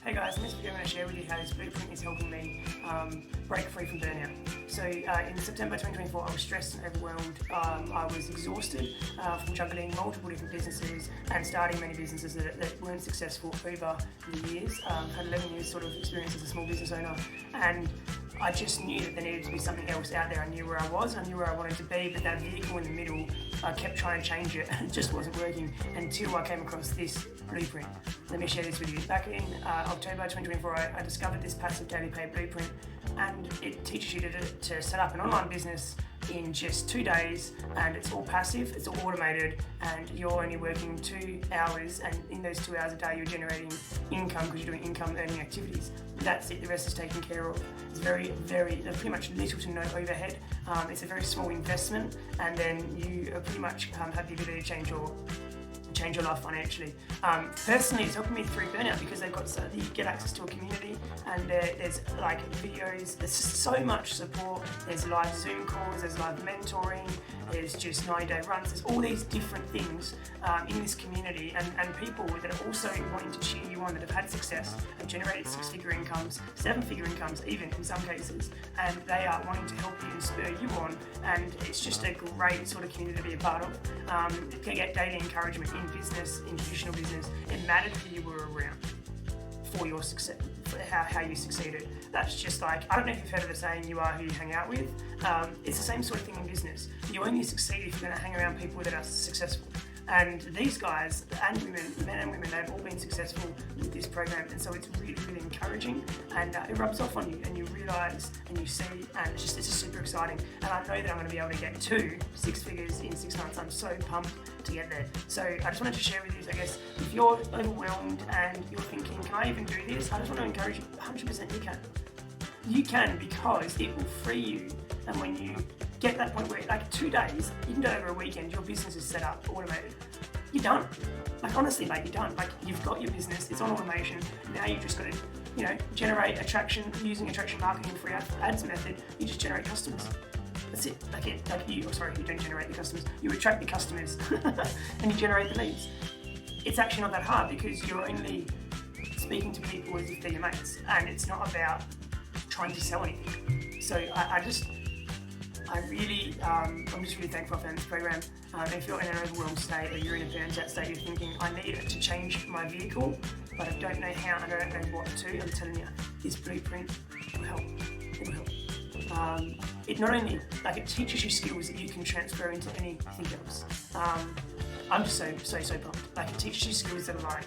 Hey guys, in this video I'm going to share with you how this blueprint is helping me break free from burnout. So in September 2024 I was stressed and overwhelmed. I was exhausted from juggling multiple different businesses and starting many businesses that weren't successful over the years. Had 11 years sort of experience as a small business owner, and I just knew that there needed to be something else out there. I knew where I was, I knew where I wanted to be, but that vehicle in the middle, I kept trying to change it and it just wasn't working until I came across this blueprint. Let me share this with you. Back in October 2024, I discovered this passive daily pay blueprint, and it teaches you to set up an online business in just 2 days, and it's all passive, it's all automated, and you're only working 2 hours, and in those 2 hours a day you're generating income because you're doing income earning activities. That's it, the rest is taken care of. It's there's pretty much little to no overhead. It's a very small investment, and then you pretty much have the ability to change your life financially. Personally, it's helping me through burnout because you get access to a community, and there's like videos, there's so much support, there's live Zoom calls, there's live mentoring, there's just 90-day runs, there's all these different things in this community, and people that are also wanting to cheer you on, that have had success, have generated 6-figure incomes, 7-figure incomes even in some cases, and they are wanting to help you and spur you on, and it's just a great sort of community to be a part of. You can get daily encouragement in business, in traditional business. It mattered who you were around for your success, for how you succeeded. That's just like, I don't know if you've heard of the saying, you are who you hang out with. It's the same sort of thing in business. You only succeed if you're going to hang around people that are successful. And these guys and women, men and women, they've all been successful with this program, and so it's really, really encouraging, and it rubs off on you, and you realise and you see, and it's just super exciting. And I know that I'm going to be able to get to 6 figures in 6 months. I'm so pumped to get there. So I just wanted to share with you, I guess, if you're overwhelmed and you're thinking, can I even do this? I just want to encourage you, 100% you can. You can, because it will free you, and when you get that point where, like 2 days, you can do it over a weekend, your business is set up, automated. You're done. Like honestly, mate, you're done. Like you've got your business, it's on automation. Now you've just got to, generate attraction using attraction marketing free ads method. You just generate customers. That's it. You don't generate the customers. You attract the customers, and you generate the leads. It's actually not that hard because you're only speaking to people as if they're your mates, and it's not about trying to sell anything. So I'm just really thankful I found this program. If you're in an overwhelmed state or you're in a burnt out state, you're thinking, I need to change my vehicle, but I don't know how, I don't know what to, I'm telling you, this blueprint will help. It will help. It not only, it teaches you skills that you can transfer into anything else. I'm just so pumped. It teaches you skills that are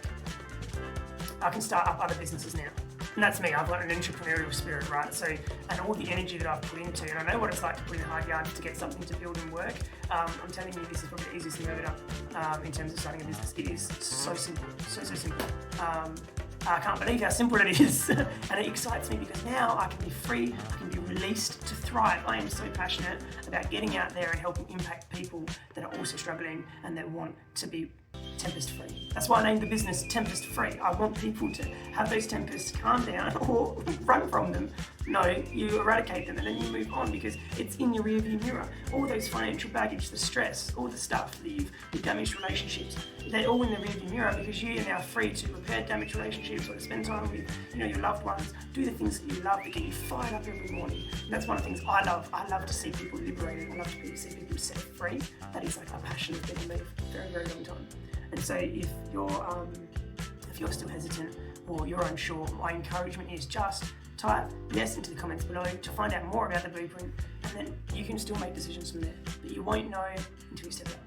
I can start up other businesses now. And that's me, I've got an entrepreneurial spirit, right? So, and all the energy that I've put into, and I know what it's like to put in hard yards to get something to build and work. I'm telling you, this is probably the easiest thing I've ever done in terms of starting a business. It is so simple, so simple. I can't believe how simple it is, and it excites me because now I can be free, I can be released to thrive. I am so passionate about getting out there and helping impact people that are also struggling and that want to be Tempest free. That's why I named the business Tempest Free. I want people to have those tempests calm down or run from them. No, you eradicate them and then you move on because it's in your rearview mirror. All those financial baggage, the stress, all the stuff that the damaged relationships, they're all in the rearview mirror because you are now free to repair damaged relationships or to spend time with your loved ones, do the things that you love that get you fired up every morning. And that's one of the things I love. I love to see people liberated. I love to see people set free. That is like a passion that's been in me for a very, very long time. And so if you're still hesitant or you're unsure, my encouragement is just type yes into the comments below to find out more about the blueprint, and then you can still make decisions from there. But you won't know until you step out.